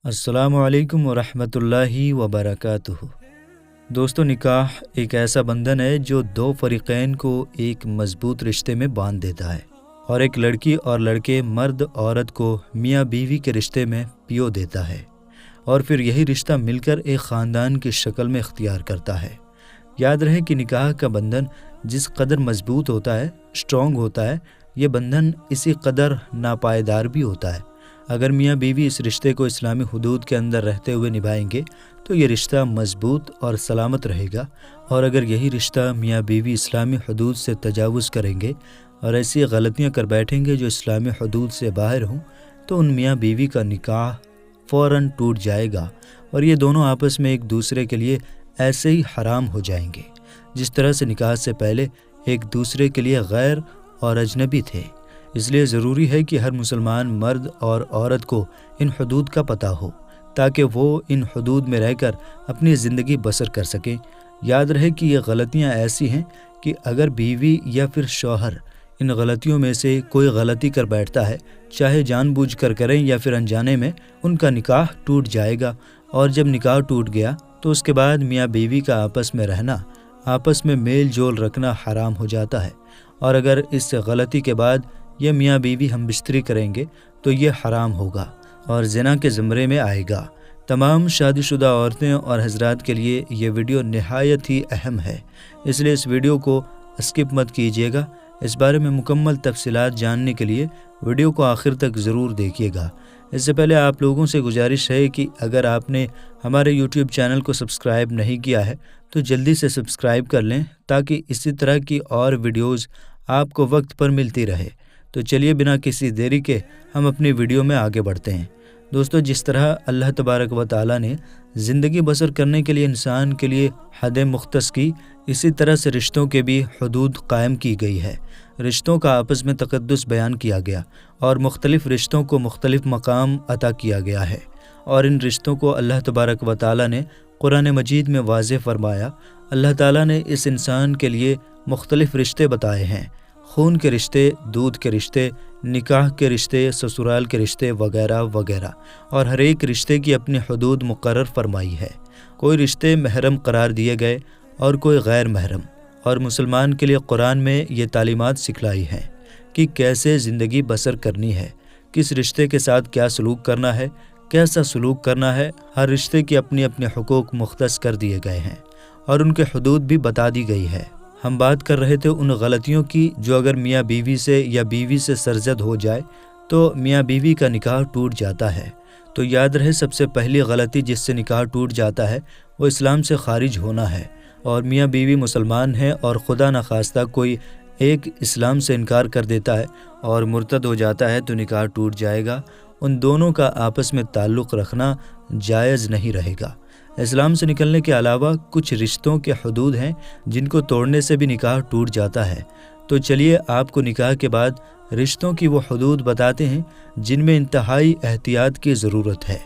अस्सलामु अलैकुम वरहमतुल्लाहि वबरकातुहू। दोस्तों, निकाह एक ऐसा बंधन है जो दो फरीक़ैन को एक मज़बूत रिश्ते में बांध देता है और एक लड़की और लड़के, मर्द औरत को मियाँ बीवी के रिश्ते में पियो देता है और फिर यही रिश्ता मिलकर एक ख़ानदान की शक्ल में इख्तियार करता है। याद रहे कि निकाह का बंधन जिस कदर मज़बूत होता है, स्ट्रॉन्ग होता है, ये बंधन इसी कदर नापायदार भी होता है। अगर मियाँ बीवी इस रिश्ते को इस्लामी हुदूद के अंदर रहते हुए निभाएंगे तो ये रिश्ता मजबूत और सलामत रहेगा, और अगर यही रिश्ता मियाँ बीवी इस्लामी हुदूद से तजावुज़ करेंगे और ऐसी गलतियाँ कर बैठेंगे जो इस्लामी हुदूद से बाहर हों, तो उन मियाँ बीवी का निकाह फ़ौरन टूट जाएगा और ये दोनों आपस में एक दूसरे के लिए ऐसे ही हराम हो जाएंगे जिस तरह से निकाह से पहले एक दूसरे के लिए गैर और अजनबी थे। इसलिए ज़रूरी है कि हर मुसलमान मर्द और औरत को इन हुदूद का पता हो ताकि वो इन हुदूद में रहकर अपनी ज़िंदगी बसर कर सकें। याद रहे कि ये गलतियाँ ऐसी हैं कि अगर बीवी या फिर शौहर इन गलतियों में से कोई गलती कर बैठता है, चाहे जानबूझकर करें या फिर अनजाने में, उनका निकाह टूट जाएगा। और जब निकाह टूट गया तो उसके बाद मियाँ बीवी का आपस में रहना, आपस में मेल जोल रखना हराम हो जाता है। और अगर इस गलती के बाद ये मियाँ बीवी हम बिस्तरी करेंगे तो ये हराम होगा और ज़िना के ज़मरे में आएगा। तमाम शादीशुदा औरतें और हजरात के लिए ये वीडियो निहायत ही अहम है, इसलिए इस वीडियो को स्किप मत कीजिएगा। इस बारे में मुकम्मल तफसीलात जानने के लिए वीडियो को आखिर तक ज़रूर देखिएगा। इससे पहले आप लोगों से गुजारिश है कि अगर आपने हमारे यूट्यूब चैनल को सब्सक्राइब नहीं किया है तो जल्दी से सब्सक्राइब कर लें ताकि इसी तरह की और वीडियोज़ आपको वक्त पर मिलती रहे। तो चलिए बिना किसी देरी के हम अपनी वीडियो में आगे बढ़ते हैं। दोस्तों, जिस तरह अल्लाह तबारक व तआला ने ज़िंदगी बसर करने के लिए इंसान के लिए हदें मुख्तस की, इसी तरह से रिश्तों के भी हुदूद कायम की गई है। रिश्तों का आपस में तक़द्दुस बयान किया गया और मुख्तलिफ़ रिश्तों को मुख्तलिफ़ मकाम अता किया गया है, और इन रिश्तों को अल्लाह तबारक व तआला ने कुरान मजीद में वाज़ेह फरमाया। अल्लाह ताला ने इस इंसान के लिए मुख्तलिफ़ रिश्ते बताए हैं, खून के रिश्ते, दूध के रिश्ते, निकाह के रिश्ते, ससुराल के रिश्ते वगैरह वगैरह, और हर एक रिश्ते की अपनी हुदूद मुकर्रर फरमाई है। कोई रिश्ते महरम करार दिए गए और कोई गैर महरम, और मुसलमान के लिए कुरान में ये तालीमात सिखलाई हैं कि कैसे ज़िंदगी बसर करनी है, किस रिश्ते के साथ क्या सलूक करना है, कैसा सलूक करना है। हर रिश्ते की अपनी अपने हुकूक मुख्तस कर दिए गए हैं और उनके हुदूद भी बता दी गई है। हम बात कर रहे थे उन गलतियों की जो अगर मियाँ बीवी से या बीवी से सरजद हो जाए तो मियाँ बीवी का निकाह टूट जाता है। तो याद रहे, सबसे पहली गलती जिससे निकाह टूट जाता है वो इस्लाम से खारिज होना है। और मियाँ बीवी मुसलमान हैं और खुदा न खास्ता कोई एक इस्लाम से इनकार कर देता है और मुर्तद हो जाता है तो निकाह टूट जाएगा। उन दोनों का आपस में ताल्लुक़ रखना जायज़ नहीं रहेगा। इस्लाम से निकलने के अलावा कुछ रिश्तों के हुदूद हैं जिनको तोड़ने से भी निकाह टूट जाता है। तो चलिए आपको निकाह के बाद रिश्तों की वो हुदूद बताते हैं जिनमें इंतहाई एहतियात की ज़रूरत है।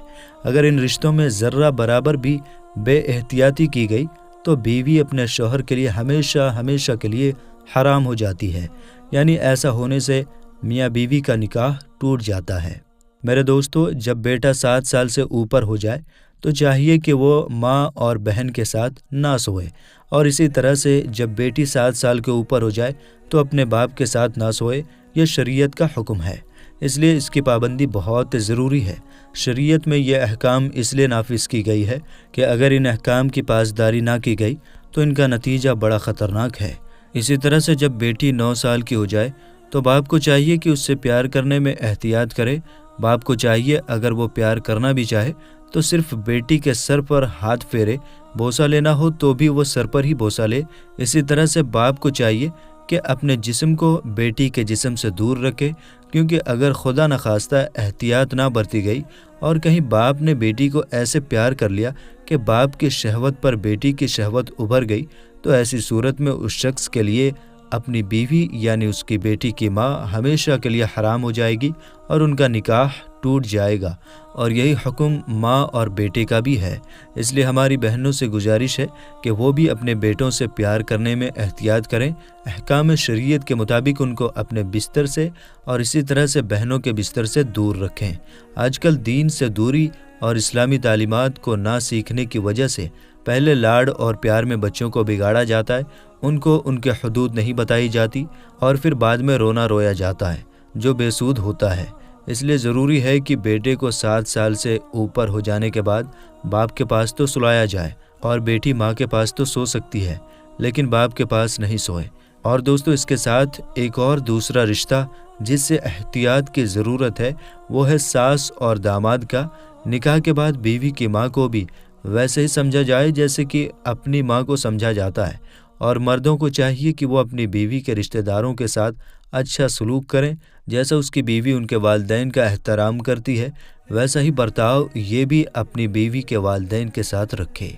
अगर इन रिश्तों में ज़र्रा बराबर भी बेएहतियाती की गई तो बीवी अपने शौहर के लिए हमेशा हमेशा के लिए हराम हो जाती है, यानी ऐसा होने से मियाँ बीवी का निकाह टूट जाता है। मेरे दोस्तों, जब बेटा 7 साल से ऊपर हो जाए तो चाहिए कि वो माँ और बहन के साथ ना सोए, और इसी तरह से जब बेटी 7 साल के ऊपर हो जाए तो अपने बाप के साथ ना सोए। यह शरीयत का हुक्म है, इसलिए इसकी पाबंदी बहुत ज़रूरी है। शरीयत में यह अहकाम इसलिए नाफिज की गई है कि अगर इन अहकाम की पासदारी ना की गई तो इनका नतीजा बड़ा ख़तरनाक है। इसी तरह से जब बेटी 9 साल की हो जाए तो बाप को चाहिए कि उससे प्यार करने में एहतियात करे। बाप को चाहिए अगर वो प्यार करना भी चाहे तो सिर्फ बेटी के सर पर हाथ फेरे, बोसा लेना हो तो भी वो सर पर ही बोसा ले। इसी तरह से बाप को चाहिए कि अपने जिस्म को बेटी के जिस्म से दूर रखे, क्योंकि अगर खुदा न खास्ता एहतियात ना बरती गई और कहीं बाप ने बेटी को ऐसे प्यार कर लिया कि बाप की शहवत पर बेटी की शहवत उभर गई, तो ऐसी सूरत में उस शख्स के लिए अपनी बीवी यानी उसकी बेटी की माँ हमेशा के लिए हराम हो जाएगी और उनका निकाह टूट जाएगा। और यही हुक्म माँ और बेटे का भी है। इसलिए हमारी बहनों से गुजारिश है कि वो भी अपने बेटों से प्यार करने में एहतियात करें, अहकाम शरीयत के मुताबिक उनको अपने बिस्तर से और इसी तरह से बहनों के बिस्तर से दूर रखें। आजकल दीन से दूरी اور اسلامی تعلیمات کو نہ سیکھنے کی وجہ سے پہلے لاڈ اور پیار میں بچوں کو بگاڑا جاتا ہے، ان کو ان کے حدود نہیں بتائی جاتی اور پھر بعد میں رونا رویا جاتا ہے، جو بے سود ہوتا ہے۔ اس لیے ضروری ہے کہ بیٹے کو 7 سال سے اوپر ہو جانے کے بعد باپ کے پاس تو سلایا جائے، اور بیٹی ماں کے پاس تو سو سکتی ہے لیکن باپ کے پاس نہیں سوئے۔ اور دوستو، اس کے ساتھ ایک اور دوسرا رشتہ جس سے احتیاط کی ضرورت ہے وہ ہے ساس اور داماد کا۔ نکاح کے بعد بیوی کی ماں کو بھی ویسے ہی سمجھا جائے جیسے کہ اپنی ماں کو سمجھا جاتا ہے، اور مردوں کو چاہیے کہ وہ اپنی بیوی کے رشتہ داروں کے ساتھ اچھا سلوک کریں، جیسا اس کی بیوی ان کے والدین کا احترام کرتی ہے ویسا ہی برتاؤ یہ بھی اپنی بیوی کے والدین کے ساتھ رکھے۔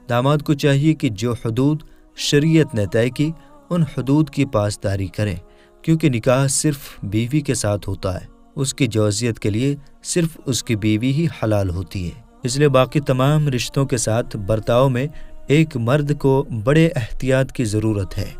داماد کو چاہیے کہ جو حدود شریعت نے طے کی ان حدود کی پاسداری کریں، کیونکہ نکاح صرف بیوی کے ساتھ ہوتا ہے، اس کی جوزیت کے لیے صرف اس کی بیوی ہی حلال ہوتی ہے۔ اس لیے باقی تمام رشتوں کے ساتھ برتاؤ میں ایک مرد کو بڑے احتیاط کی ضرورت ہے۔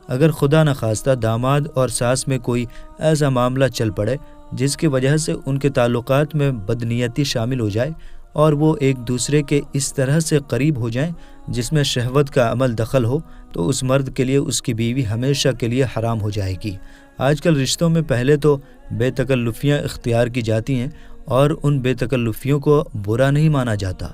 اگر خدا نخواستہ داماد اور ساس میں کوئی ایسا معاملہ چل پڑے جس کی وجہ سے ان کے تعلقات میں بدنیتی شامل ہو جائے اور وہ ایک دوسرے کے اس طرح سے قریب ہو جائیں جس میں شہوت کا عمل دخل ہو، تو اس مرد کے لیے اس کی بیوی ہمیشہ کے لیے حرام ہو جائے گی۔ آج کل رشتوں میں پہلے تو بے تکلفیاں اختیار کی جاتی ہیں اور ان بے تکلفیوں کو برا نہیں مانا جاتا،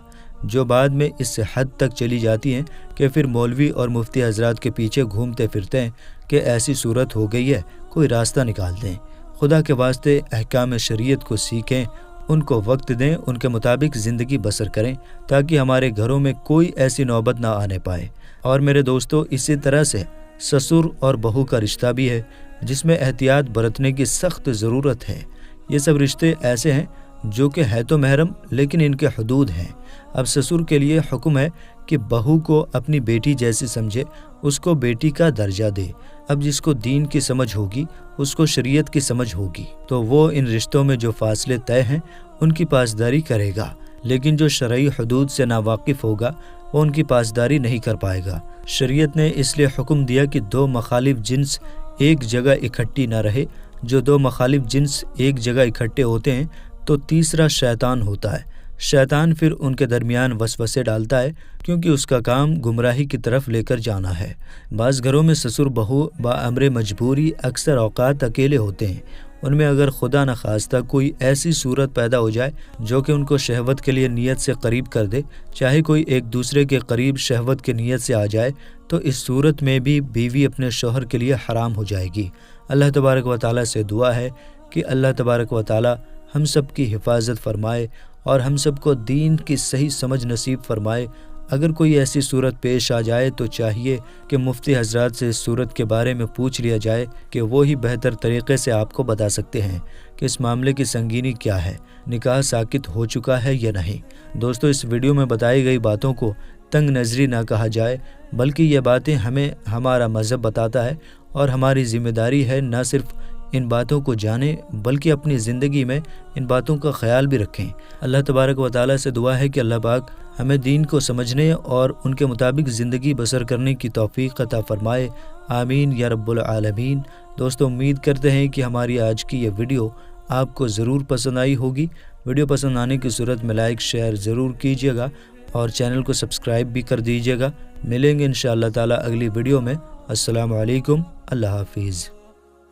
جو بعد میں اس سے حد تک چلی جاتی ہیں کہ پھر مولوی اور مفتی حضرات کے پیچھے گھومتے پھرتے ہیں کہ ایسی صورت ہو گئی ہے، کوئی راستہ نکال دیں۔ خدا کے واسطے احکام شریعت کو سیکھیں، ان کو وقت دیں، ان کے مطابق زندگی بسر کریں تاکہ ہمارے گھروں میں کوئی ایسی نوبت نہ آنے پائے۔ اور میرے دوستو، اسی طرح سے سسر اور بہو کا رشتہ بھی ہے جس میں احتیاط برتنے کی سخت ضرورت ہے۔ یہ سب رشتے ایسے ہیں جو کہ ہے تو محرم لیکن ان کے حدود ہیں۔ اب سسر کے لیے حکم ہے کہ بہو کو اپنی بیٹی جیسی سمجھے، اس کو بیٹی کا درجہ دے۔ اب جس کو دین کی سمجھ ہوگی، اس کو شریعت کی سمجھ ہوگی، تو وہ ان رشتوں میں جو فاصلے طے ہیں ان کی پاسداری کرے گا، لیکن جو شرعی حدود سے ناواقف ہوگا وہ ان کی پاسداری نہیں کر پائے گا۔ شریعت نے اس لیے حکم دیا کہ 2 مخالف جنس ایک جگہ اکٹھی نہ رہے۔ جو 2 مخالف جنس ایک جگہ اکٹھے ہوتے ہیں تو تیسرا شیطان ہوتا ہے۔ شیطان پھر ان کے درمیان وسوسے ڈالتا ہے کیونکہ اس کا کام گمراہی کی طرف لے کر جانا ہے۔ بعض گھروں میں سسر بہو بامر مجبوری اکثر اوقات اکیلے ہوتے ہیں۔ ان میں اگر خدا نخواستہ کوئی ایسی صورت پیدا ہو جائے جو کہ ان کو شہوت کے لیے نیت سے قریب کر دے، چاہے کوئی ایک دوسرے کے قریب شہوت کی نیت سے آ جائے، تو اس صورت میں بھی بیوی اپنے شوہر کے لیے حرام ہو جائے گی۔ اللہ تبارک و تعالیٰ سے دعا ہے کہ اللہ تبارک و تعالیٰ ہم سب کی حفاظت فرمائے اور ہم سب کو دین کی صحیح سمجھ نصیب فرمائے۔ اگر کوئی ایسی صورت پیش آ جائے تو چاہیے کہ مفتی حضرات سے اس صورت کے بارے میں پوچھ لیا جائے کہ وہ ہی بہتر طریقے سے آپ کو بتا سکتے ہیں کہ اس معاملے کی سنگینی کیا ہے، نکاح ساقط ہو چکا ہے یا نہیں۔ دوستو، اس ویڈیو میں بتائی گئی باتوں کو تنگ نظری نہ کہا جائے، بلکہ یہ باتیں ہمیں ہمارا مذہب بتاتا ہے اور ہماری ذمہ داری ہے نہ صرف ان باتوں کو جانیں بلکہ اپنی زندگی میں ان باتوں کا خیال بھی رکھیں۔ اللہ تبارک و تعالیٰ سے دعا ہے کہ اللہ پاک ہمیں دین کو سمجھنے اور ان کے مطابق زندگی بسر کرنے کی توفیق عطا فرمائے، آمین یا رب العالمین۔ دوستو، امید کرتے ہیں کہ ہماری آج کی یہ ویڈیو آپ کو ضرور پسند آئی ہوگی۔ ویڈیو پسند آنے کی صورت میں لائک شیئر ضرور کیجیے گا اور چینل کو سبسکرائب بھی کر دیجیے گا۔ ملیں گے انشاءاللہ تعالیٰ اگلی ویڈیو میں۔ السلام علیکم، اللہ حافظ۔